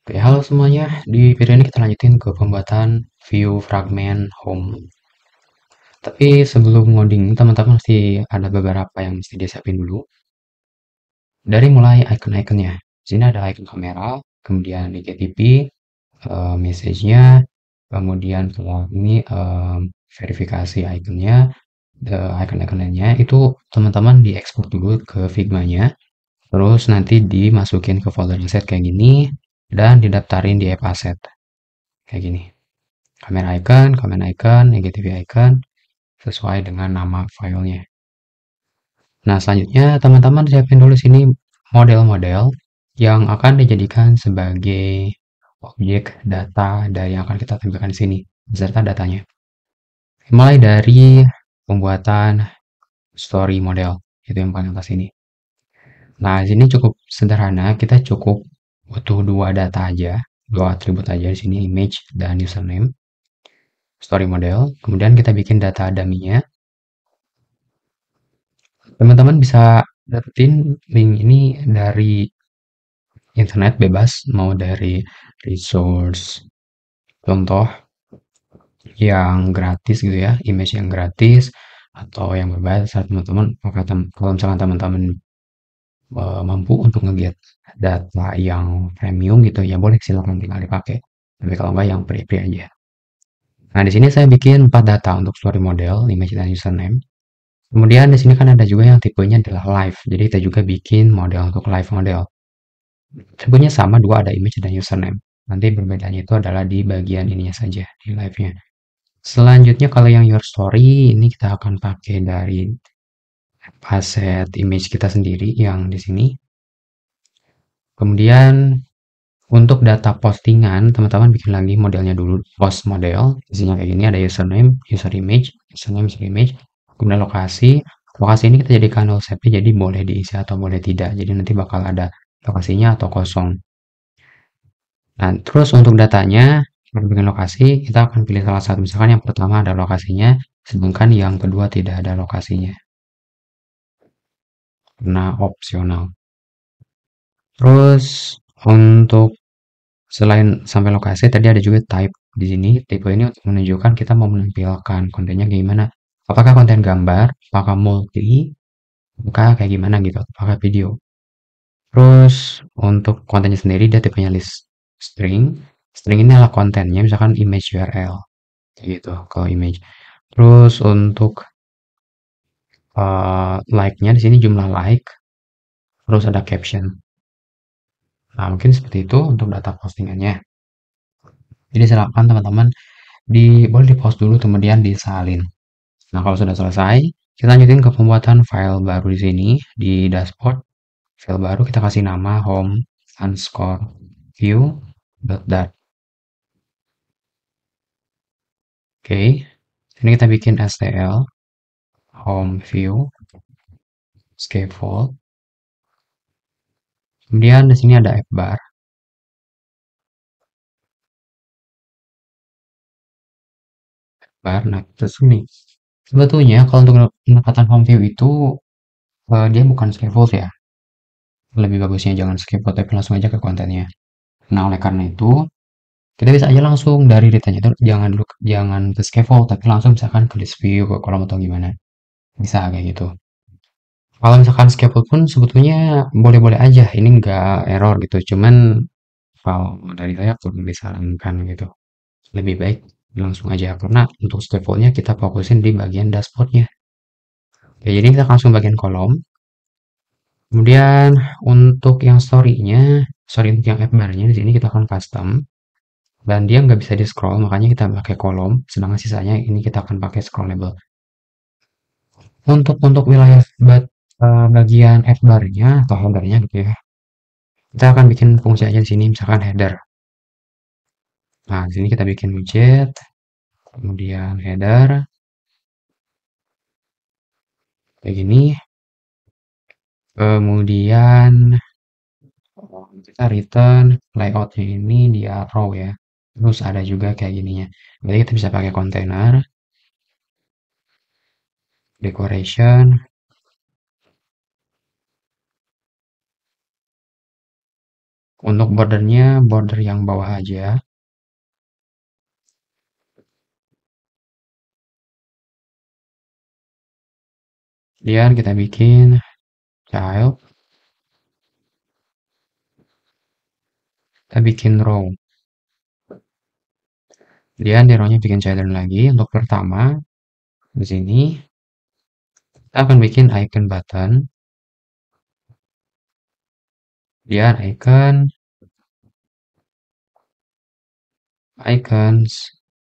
Oke, halo semuanya. Di video ini kita lanjutin ke pembuatan view fragment home. Tapi sebelum ngoding, teman-teman mesti ada beberapa yang mesti disiapin dulu. Dari mulai icon-iconnya. Di sini ada icon kamera, kemudian IGTV, message-nya, kemudian kalau ini verifikasi iconnya, icon lainnya itu teman-teman diekspor dulu ke Figma-nya, terus nanti dimasukin ke folder asset kayak gini, dan didaftarin di app asset kayak gini. Kamera icon, comment icon, negative icon, sesuai dengan nama filenya. Nah, selanjutnya teman-teman siapin dulu sini model-model yang akan dijadikan sebagai objek data dari yang akan kita tampilkan di sini, beserta datanya. Mulai dari pembuatan story model, itu yang paling atas ini. Nah, di sini cukup sederhana, kita cukup butuh dua data aja, dua atribut aja di sini, image dan username. Story model, kemudian kita bikin data dummy-nya. Teman-teman bisa dapetin link ini dari internet bebas, mau dari resource contoh yang gratis gitu ya, image yang gratis atau yang berbayar saat teman-teman, kalau misalkan teman-teman mampu untuk nge-get data yang premium gitu ya boleh silakan tinggal dipakai. Tapi kalau enggak yang free aja. Nah, di sini saya bikin 4 data untuk story model, image dan username. Kemudian di sini kan ada juga yang tipenya adalah live. Jadi kita juga bikin model untuk live model. Sebenarnya sama dua ada image dan username. Nanti berbedanya itu adalah di bagian ininya saja, di live-nya. Selanjutnya kalau yang your story, ini kita akan pakai dari aset image kita sendiri yang di sini. Kemudian untuk data postingan, teman-teman bikin lagi modelnya dulu, post model. Isinya kayak gini, ada username, user image, username, user image. Kemudian lokasi. Lokasi ini kita jadikan null save, jadi boleh diisi atau boleh tidak. Jadi nanti bakal ada lokasinya atau kosong. Nah, terus untuk datanya, dengan lokasi, kita akan pilih salah satu. Misalkan yang pertama ada lokasinya, sedangkan yang kedua tidak ada lokasinya. Nah, opsional. Terus untuk selain sampai lokasi, tadi ada juga type di sini. Tipe ini untuk menunjukkan kita mau menampilkan kontennya gimana. Apakah konten gambar, apakah multi, apakah kayak gimana gitu, apakah video. Terus untuk kontennya sendiri dia tipenya list string. String ini adalah kontennya, misalkan image URL. Kayak gitu, kalau image. Terus untuk like-nya di sini jumlah like, terus ada caption. Nah, mungkin seperti itu untuk data postingannya. Jadi silakan teman-teman boleh di-pause dulu kemudian disalin. Nah, kalau sudah selesai, kita lanjutin ke pembuatan file baru di sini di dashboard. File baru kita kasih nama home underscore view dot dart. Oke, ini kita bikin stl home view scaffold. Kemudian di sini ada fbar. Nah, terus ini sebetulnya kalau untuk pendekatan home view itu dia bukan scaffold ya. Lebih bagusnya jangan scaffold tapi langsung aja ke kontennya. Nah, oleh karena itu kita bisa aja langsung dari datanya itu jangan ke scaffold tapi langsung misalkan ke list view ke kolom atau gimana. Bisa kayak gitu. Kalau misalkan scaffold pun sebetulnya boleh-boleh aja. Ini nggak error gitu. Cuman kalau dari saya kurang disarankan gitu. Lebih baik langsung aja karena untuk scaffoldnya kita fokusin di bagian dashboardnya. Oke, jadi kita langsung bagian kolom. Kemudian untuk yang story untuk yang app bar-nya di sini kita akan custom dan dia nggak bisa di scroll, makanya kita pakai kolom. Sedangkan sisanya ini kita akan pakai scrollable. Untuk wilayah bagian app bar-nya atau header-nya gitu ya. Kita akan bikin fungsi aja di sini, misalkan header. Nah, di sini kita bikin widget, kemudian header, kayak gini. Kemudian kita return layoutnya ini dia row ya. Terus ada juga kayak gininya. Jadi kita bisa pakai container, decoration, Untuk bordernya, border yang bawah aja. Kemudian kita bikin child, kita bikin row. Kemudian di row-nya bikin children lagi. Untuk pertama, di sini kita akan bikin icon button. Kemudian icons.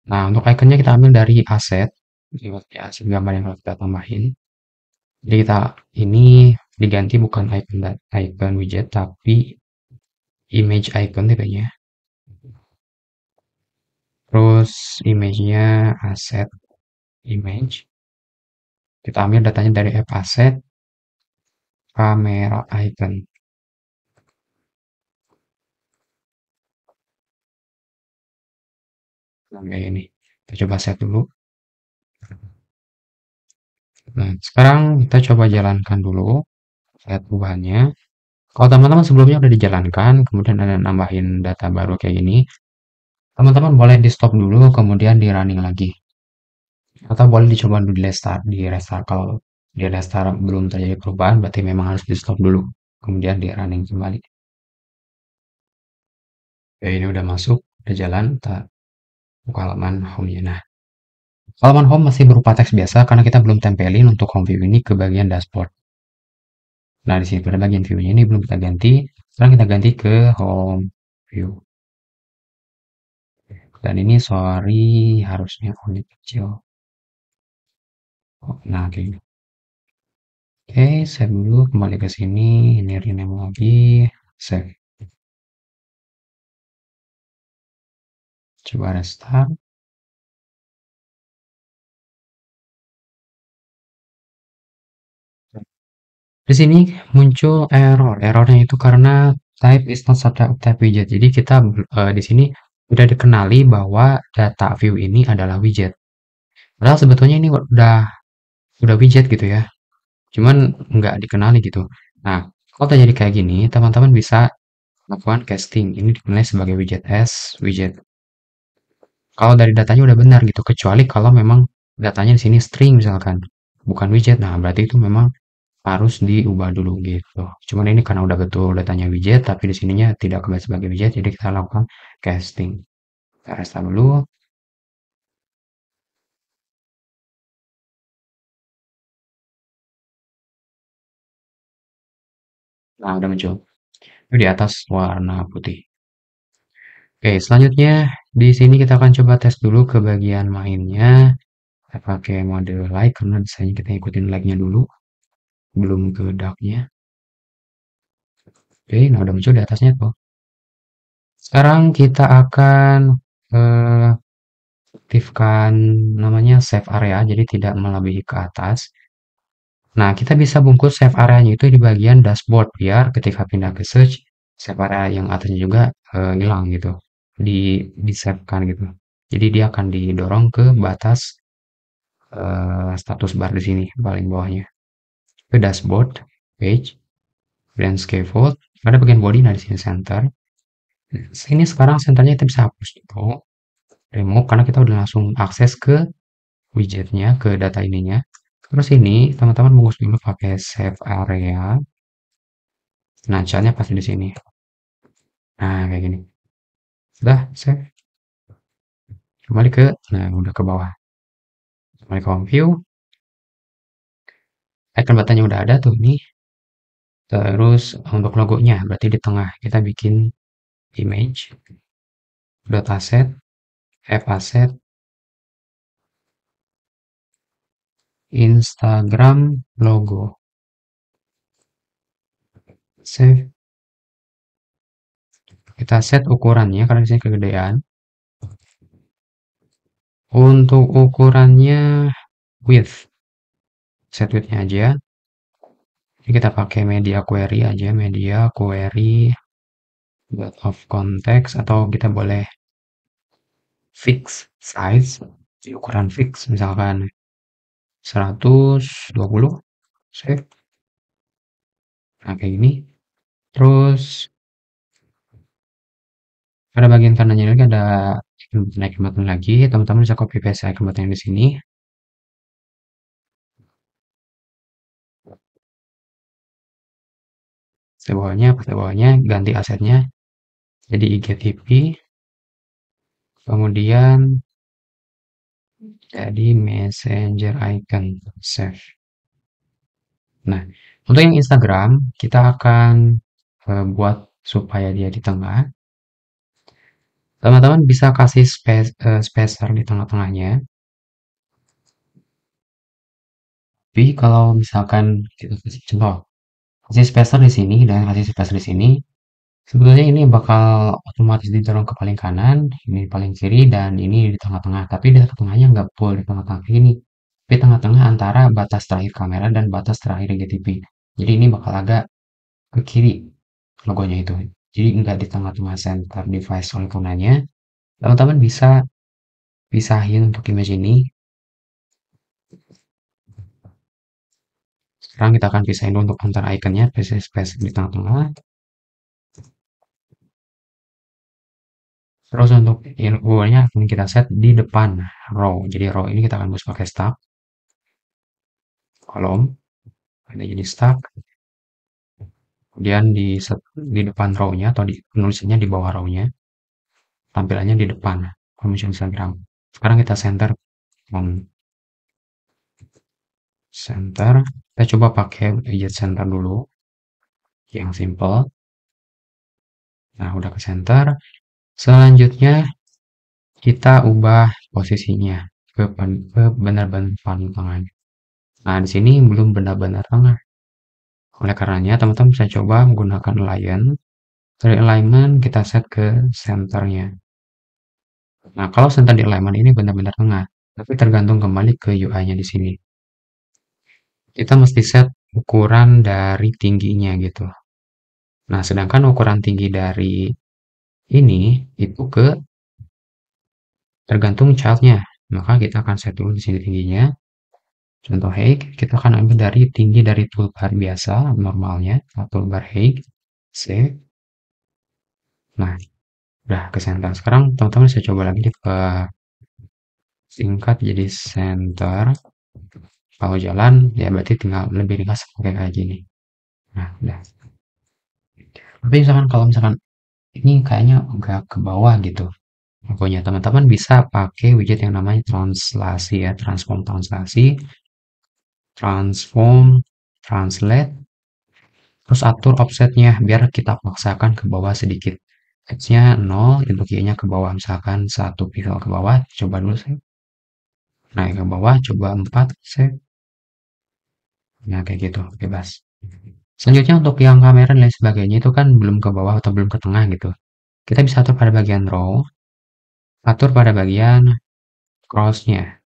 Nah, untuk iconnya kita ambil dari aset. Ya, aset gambar yang kita tambahin. Jadi kita ini diganti bukan icon widget tapi image icon tipenya. Terus image-nya aset image. Kita ambil datanya dari app asset kamera icon. Nah, kayak ini. Kita coba set dulu. Nah, sekarang kita coba jalankan dulu lihat perubahannya. Kalau teman-teman sebelumnya udah dijalankan, kemudian ada nambahin data baru kayak gini, teman-teman boleh di stop dulu, kemudian di running lagi. Atau boleh dicoba dulu di restart. Kalau di restart belum terjadi perubahan, berarti memang harus di stop dulu. Kemudian di running kembali. Ya, ini udah masuk, udah jalan, kita buka halaman home-nya. Nah, halaman home masih berupa teks biasa karena kita belum tempelin untuk home view ini ke bagian dashboard. Nah, di sini pada bagian view-nya ini belum kita ganti. Sekarang kita ganti ke home view. Dan ini sorry harusnya font kecil. Oh, nah, kayak gini. Oke, save dulu, kembali ke sini, ini rename lagi, save. Coba restart. Di sini muncul error. Errornya itu karena type is not subject of type widget. Jadi kita di sini udah dikenali bahwa data view ini adalah widget. Padahal sebetulnya ini udah widget gitu ya. Cuman nggak dikenali gitu. Nah, kalau terjadi kayak gini, teman-teman bisa lakukan casting. Ini dikenali sebagai widget as widget. Kalau dari datanya udah benar gitu, kecuali kalau memang datanya di sini string misalkan, bukan widget. Nah, berarti itu memang harus diubah dulu gitu. Cuman ini karena udah betul datanya widget, tapi di sininya tidak kembali sebagai widget, jadi kita lakukan casting. Kita restart dulu. Nah, udah muncul. Itu di atas warna putih. Oke, selanjutnya di sini kita akan coba tes dulu ke bagian mainnya. Kita pakai mode like karena biasanya kita ikutin like-nya dulu, belum ke dark-nya. Oke, nah udah muncul di atasnya tuh. Sekarang kita akan eh, aktifkan namanya save area, jadi tidak melebihi ke atas. Nah, kita bisa bungkus save area-nya itu di bagian dashboard, biar ketika pindah ke search, save area yang atasnya juga hilang gitu, di save-kan gitu. Jadi dia akan didorong ke batas status bar di sini, paling bawahnya. Ke dashboard, page, dan scaffold, ada bagian body, nah di sini center. Sini sekarang centernya kita bisa hapus gitu, remove, karena kita udah langsung akses ke widgetnya, ke data ininya. Terus ini teman-teman bungkus dulu pakai save area. Nah, caranya pasti di sini. Nah, kayak gini. Sudah, save. Kembali ke, nah udah ke bawah. Kembali ke home view. Icon buttonnya udah ada tuh ini. Terus untuk logonya, berarti di tengah kita bikin image, dot asset, f asset, Instagram logo. Save. Kita set ukurannya karena di sini kegedean. Untuk ukurannya width, set widthnya aja. Ini kita pakai media query aja, media query dot of context, atau kita boleh fix size, di ukuran fix misalkan 120, save. Nah, kayak gini. Terus Pada bagian kanannya lagi ada icon button lagi, teman-teman bisa copy paste icon button yang di sini. Pas di bawahnya ganti asetnya jadi IGTV, kemudian jadi messenger icon, save. Nah, untuk yang Instagram, kita akan buat supaya dia di tengah. Teman-teman bisa kasih spacer di tengah-tengahnya. Tapi kalau misalkan kita kasih contoh, kasih spacer di sini dan kasih spacer di sini, sebetulnya ini bakal otomatis didorong ke paling kanan, ini paling kiri, dan ini di tengah-tengah. Tapi di tengah-tengahnya nggak full di tengah-tengah ini. Tapi tengah-tengah antara batas terakhir kamera dan batas terakhir IGTV. Jadi ini bakal agak ke kiri logonya itu. Jadi nggak di tengah-tengah center device oleh karenanya. Teman-teman bisa pisahin untuk image ini. Sekarang kita akan pisahin dulu untuk antar iconnya, space di tengah-tengah. Terus untuk info-nya akan kita set di depan row. Jadi row ini kita akan pakai stack kolom, ada jadi stack. Kemudian di depan row-nya atau di penulisannya di bawah row-nya, tampilannya di depan permission Instagram. Sekarang kita center center. Kita coba pakai widget center dulu yang simple. Nah, udah ke center. Selanjutnya kita ubah posisinya ke benar-benar paling tengah. Nah, di sini belum benar-benar tengah. Oleh karenanya, teman-teman bisa coba menggunakan align. Dari alignment kita set ke centernya. Nah, kalau center di alignment ini benar-benar tengah, tapi tergantung kembali ke UI-nya di sini. Kita mesti set ukuran dari tingginya gitu. Nah, sedangkan ukuran tinggi dari ini itu tergantung childnya. Maka kita akan set dulu di sini tingginya. Contoh height, kita akan ambil dari tinggi dari toolbar biasa, normalnya, toolbar height, save. Nah, udah ke center. Sekarang teman-teman bisa coba lagi ke singkat jadi center. Kalau jalan, ya berarti tinggal lebih ringkas pakai kayak gini. Nah, udah. Tapi misalkan kalau misalkan ini kayaknya agak ke bawah gitu. Pokoknya teman-teman bisa pakai widget yang namanya translasi ya, transform, translate, terus atur offsetnya biar kita paksakan ke bawah sedikit. X-nya 0, untuk Y-nya ke bawah, misalkan 1 pixel ke bawah, coba dulu save. Naik ke bawah, coba 4, save. Nah, kayak gitu, bebas. Selanjutnya untuk yang kamera dan lain sebagainya itu kan belum ke bawah atau belum ke tengah gitu. Kita bisa atur pada bagian row, atur pada bagian crossnya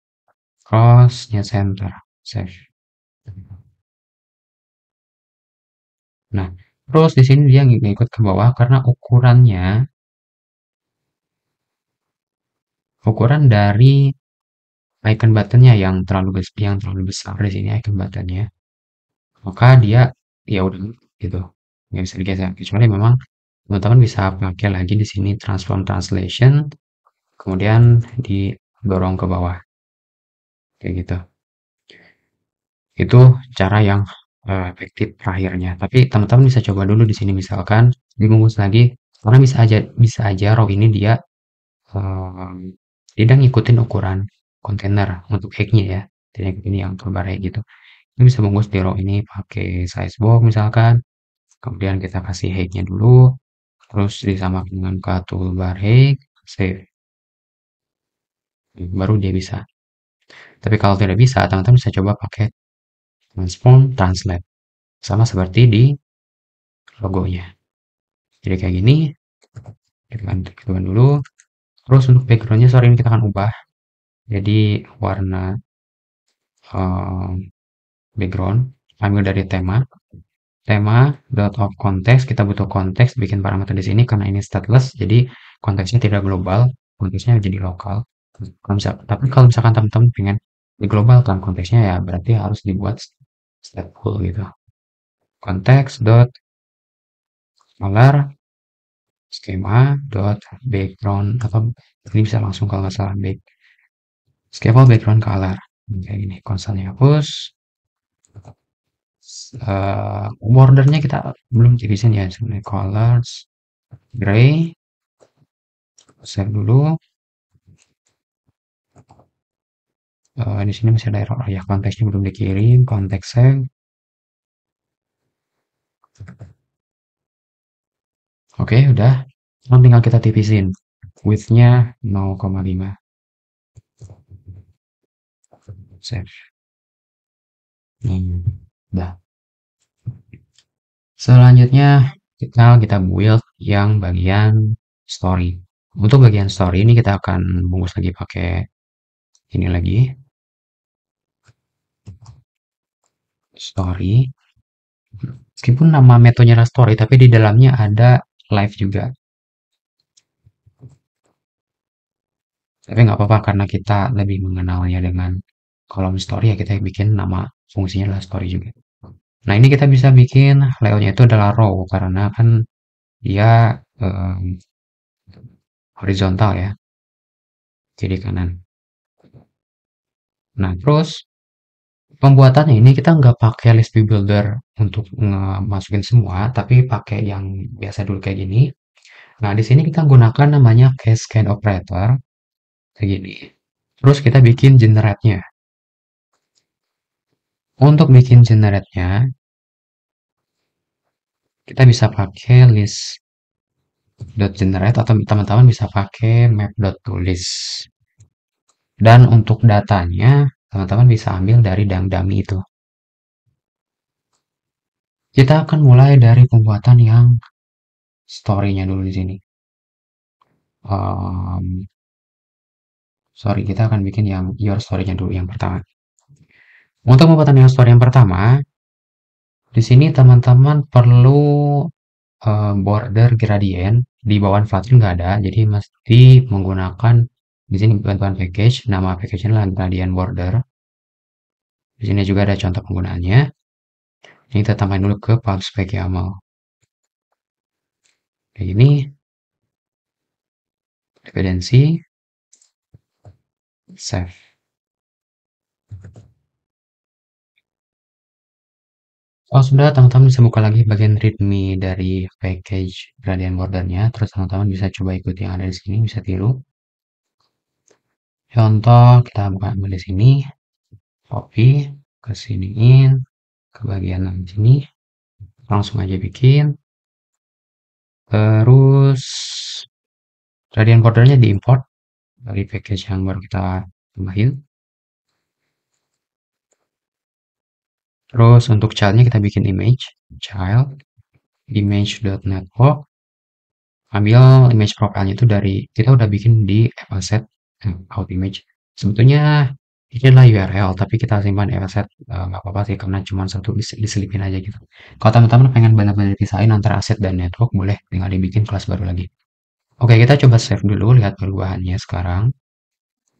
center, save. Nah, terus di sini dia ngikut ke bawah karena ukuran dari icon buttonnya yang terlalu besar di sini icon buttonnya. Maka dia ya udah gitu, nggak bisa digeser. Kecuali memang teman-teman bisa pakai lagi di sini transform translation, kemudian didorong ke bawah kayak gitu. Itu cara yang efektif terakhirnya. Tapi teman-teman bisa coba dulu di sini misalkan dibungkus lagi karena bisa aja row ini dia tidak ngikutin ukuran kontainer untuk hacknya ya. Tidak ngikutin yang terbaik gitu. Ini bisa bungkus di row ini pakai size box misalkan. Kemudian kita kasih hacknya dulu. Terus disamakan dengan ke toolbar hack. Save. Baru dia bisa. Tapi kalau tidak bisa, teman-teman bisa coba pakai transform translate. Sama seperti di logonya. Jadi kayak gini. Kita dulu. Terus untuk backgroundnya sore ini kita akan ubah. Jadi warna background ambil dari tema dot of context, kita butuh konteks bikin parameter di sini karena ini stateless jadi konteksnya tidak global, konteksnya jadi lokal. Tapi kalau misalkan teman-teman pengen di global kan konteksnya ya berarti harus dibuat stateful gitu. Konteks dot color skema dot background atau ini bisa langsung kalau nggak salah scaffold background color kayak gini, konstantnya hapus. Bordernya kita belum jadiin ya sebenarnya, colors gray, save dulu. Di sini masih ada error ya, konteksnya belum dikirim, konteks save. Oke, udah. Sekarang tinggal kita tipisin width-nya 0,5. Save. Udah. Selanjutnya kita build yang bagian story. Untuk bagian story ini kita akan bungkus lagi pakai ini lagi, story. Meskipun nama metodenya adalah story, tapi di dalamnya ada live juga. Tapi nggak apa-apa karena kita lebih mengenalnya dengan kolom story, ya kita bikin nama fungsinya adalah story juga. Nah, ini kita bisa bikin layoutnya itu adalah row karena kan dia horizontal ya, kiri kanan. Nah, terus pembuatannya ini kita nggak pakai list view builder untuk masukin semua, tapi pakai yang biasa dulu kayak gini. Nah, di sini kita gunakan namanya cascade operator kayak gini. Terus kita bikin generate-nya. Untuk bikin generate-nya, kita bisa pakai list.generate atau teman-teman bisa pakai map.toList. Dan untuk datanya, teman-teman bisa ambil dari dummy itu. Kita akan mulai dari pembuatan yang story-nya dulu di sini. Sorry, kita akan bikin yang your story-nya dulu yang pertama. Untuk pembuatan your story yang pertama, di sini teman-teman perlu border gradient di bawah flatten nggak ada, jadi mesti menggunakan di sini bantuan package, nama package-nya adalah gradient border. Di sini juga ada contoh penggunaannya. Ini kita tambahin dulu ke pubspec YAML. Kayak gini, dependency, save. Oh sudah, teman-teman bisa buka lagi bagian readme dari package gradient bordernya. Terus teman-teman bisa coba ikuti yang ada di sini, bisa tiru. Contoh kita buka ambil di sini, copy, kesiniin, ke bagian sini, langsung aja bikin. Terus gradient bordernya diimport dari package yang baru kita tambahin. Terus untuk childnya kita bikin image, child, image.network. Ambil image profile itu dari kita udah bikin di asset out image. Sebetulnya ini adalah URL tapi kita simpan di asset, nggak apa-apa sih karena cuma satu diselipin aja gitu. Kalau teman-teman pengen benar-benar pisahin antara aset dan network, boleh tinggal dibikin kelas baru lagi. Oke, kita coba save dulu, lihat perubahannya sekarang.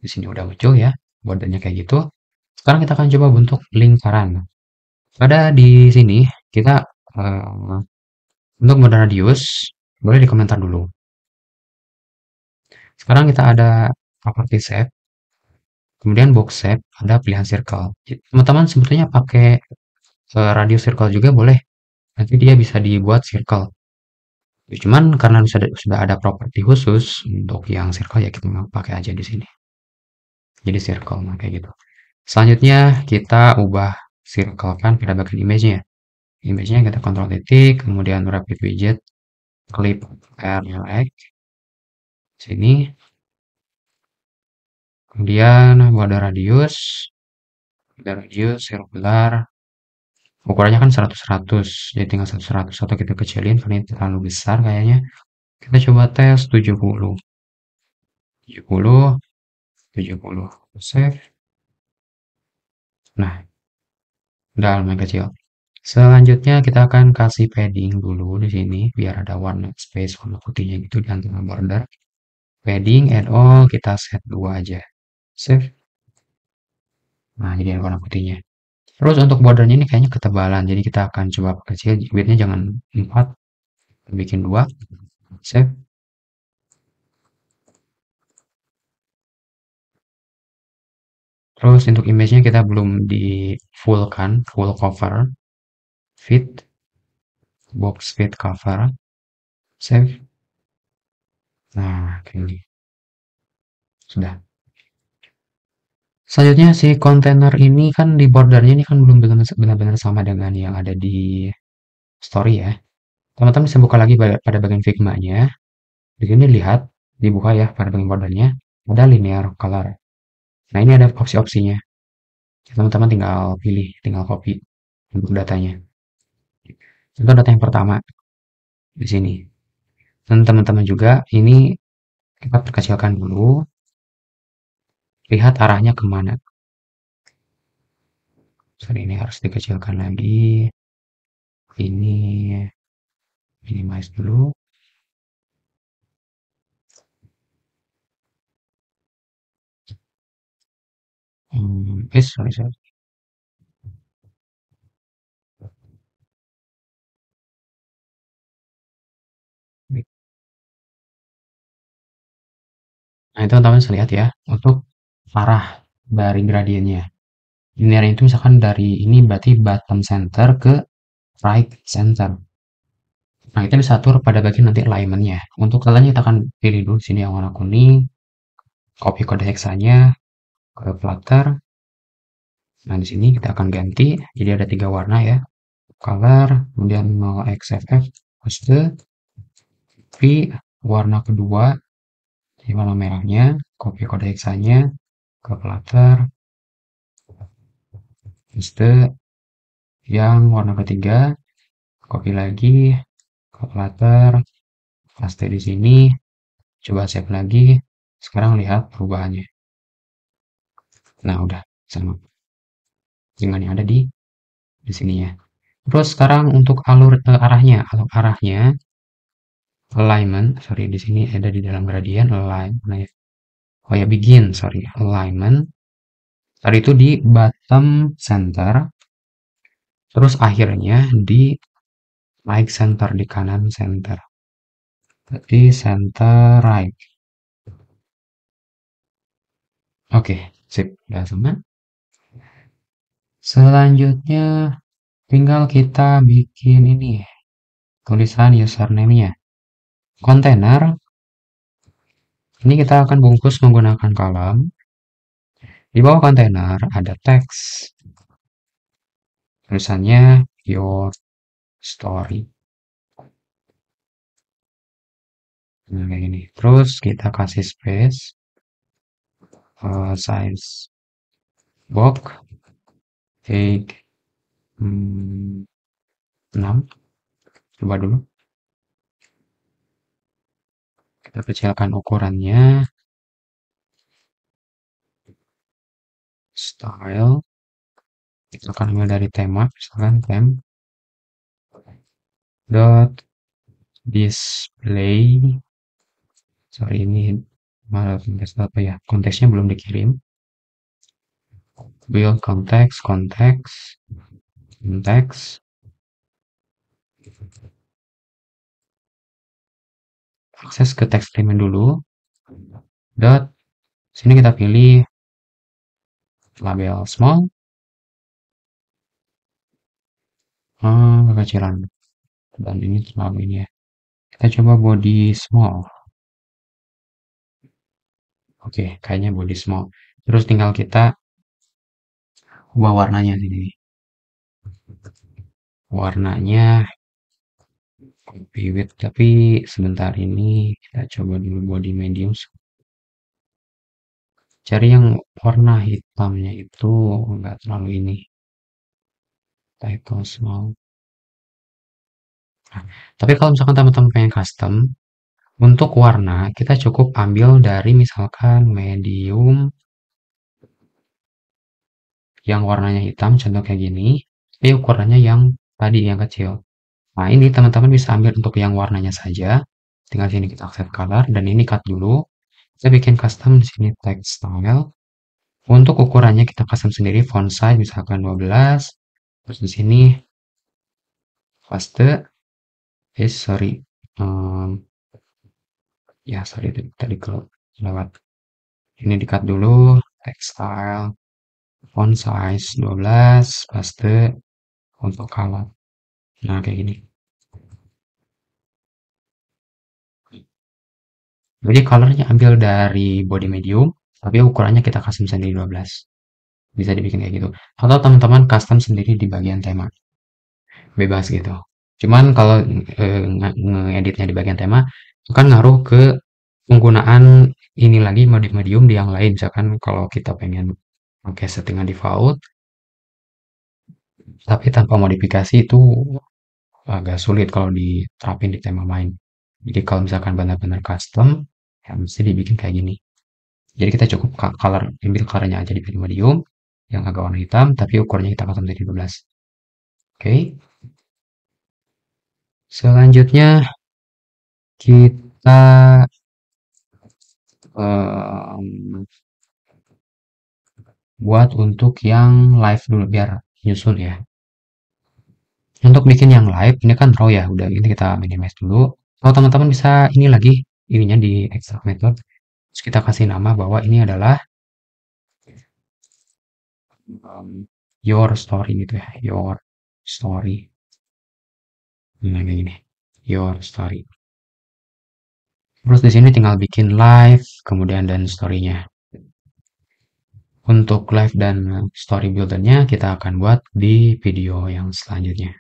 Di sini udah muncul ya, bordernya kayak gitu. Sekarang kita akan coba bentuk lingkaran. Pada di sini kita untuk mode radius boleh dikomentar dulu. Sekarang kita ada property shape, kemudian box shape, ada pilihan circle. Teman-teman sebetulnya pakai radius circle juga boleh. Nanti dia bisa dibuat circle. Cuman karena sudah ada properti khusus untuk yang circle ya kita pakai aja di sini. Jadi circle, nah kayak gitu. Selanjutnya kita ubah circle kan pada bagian image-nya. Image-nya kita kontrol titik, kemudian rapid widget, clip RLX, sini. Kemudian border radius circular, ukurannya kan 100-100, jadi tinggal 100 atau kita kecilin karena ini terlalu besar kayaknya. Kita coba tes 70, 70, 70, save. Nah, udah lumayan kecil. Selanjutnya kita akan kasih padding dulu di sini biar ada warna space warna putihnya gitu di antara border. Padding add all kita set 2 aja. Save. Nah, jadi ada warna putihnya. Terus untuk bordernya ini kayaknya ketebalan, jadi kita akan coba kecil, widthnya jangan 4, bikin 2. Save. Terus untuk image-nya kita belum di full kan, full cover, fit, box fit cover, save. Nah, kayak gini. Sudah. Selanjutnya si kontainer ini kan di bordernya ini kan belum benar-benar sama dengan yang ada di story ya. Teman-teman bisa buka lagi pada bagian Figma-nya. Di sini lihat, dibuka ya pada bagian bordernya, ada linear color. Nah, ini ada opsi-opsinya. Teman-teman tinggal pilih, tinggal copy untuk datanya. Itu data yang pertama di sini. Dan teman-teman juga ini kita perkecilkan dulu, lihat arahnya kemana. Sorry, ini harus dikecilkan lagi. Ini minimize dulu. Sorry, sorry. Nah, itu teman-teman bisa lihat ya, untuk arah dari gradiennya. Linear itu misalkan dari ini berarti bottom center ke right center. Nah, itu diatur pada bagian nanti alignment-nya. Untuk caranya kita akan pilih dulu sini yang warna kuning, copy kode heksanya ke Flutter. Nah, di sini kita akan ganti, jadi ada 3 warna ya. Color, kemudian mau XFF, paste, tapi warna kedua, di warna merahnya, copy kode heksanya ke Flutter, paste, yang warna ketiga, copy lagi ke Flutter, paste di sini, coba save lagi. Sekarang lihat perubahannya. Nah, udah sama dengan yang ada di sini ya. Terus sekarang untuk arahnya, arahnya alignment, sorry di sini ada di dalam gradient align. Nah, ya. Oh ya begin, sorry alignment. Tadi itu di bottom center, terus akhirnya di right center di kanan center. Jadi center right. Oke, sip, udah sama. Selanjutnya tinggal kita bikin ini tulisan username-nya. Kontainer ini kita akan bungkus menggunakan kolom. Di bawah kontainer ada teks. Tulisannya your story. Nah, kayak gini. Terus kita kasih space, size box, take 6. Coba dulu. Kita kecilkan ukurannya. Style. Kita akan ambil dari tema, misalkan theme. Dot display. Sorry, ini malah apa ya? Konteksnya belum dikirim. Build konteks, konteks, akses ke text element dulu. Dot, sini kita pilih label small. Kekecilan. Dan ini terlalu ini ya. Kita coba body small. Oke, kayaknya body small. Terus tinggal kita ubah warnanya sini. Warnanya copy width, tapi sebentar ini kita coba dulu body medium. Cari yang warna hitamnya itu enggak terlalu ini. Title small. Nah, tapi kalau misalkan teman-teman pengen custom, untuk warna kita cukup ambil dari misalkan medium yang warnanya hitam, contoh kayak gini, tapi ukurannya yang tadi yang kecil. Nah, ini teman-teman bisa ambil untuk yang warnanya saja. Tinggal sini kita accept color dan ini cut dulu. Kita bikin custom di sini text style. Untuk ukurannya kita custom sendiri font size misalkan 12. Terus di sini paste sorry. Ya, sorry tadi kalau lewat. Ini di-cut dulu, text style, font size 12, paste, untuk color. Nah, kayak gini. Jadi colornya ambil dari body medium, tapi ukurannya kita custom sendiri 12. Bisa dibikin kayak gitu. Atau teman-teman custom sendiri di bagian tema. Bebas gitu. Cuman kalau ngeditnya di bagian tema, itu kan ngaruh ke penggunaan ini lagi mode medium di yang lain. Misalkan kalau kita pengen pakai settingan default, tapi tanpa modifikasi itu agak sulit kalau diterapin di tema main. Jadi kalau misalkan benar-benar custom, ya mesti dibikin kayak gini. Jadi kita cukup color, ambil colornya aja di medium, yang agak warna hitam, tapi ukurannya kita custom jadi 12. Oke. Selanjutnya kita em, buat untuk yang live dulu biar nyusul ya. Untuk bikin yang live, ini kan raw ya, udah ini kita minimize dulu. Kalau teman-teman bisa ini lagi, ininya di extract method. Terus kita kasih nama bahwa ini adalah your story gitu ya, your story. Nah, kayak gini, your story. Terus di sini tinggal bikin live, kemudian dan story-nya. Untuk live dan story builder-nya kita akan buat di video yang selanjutnya.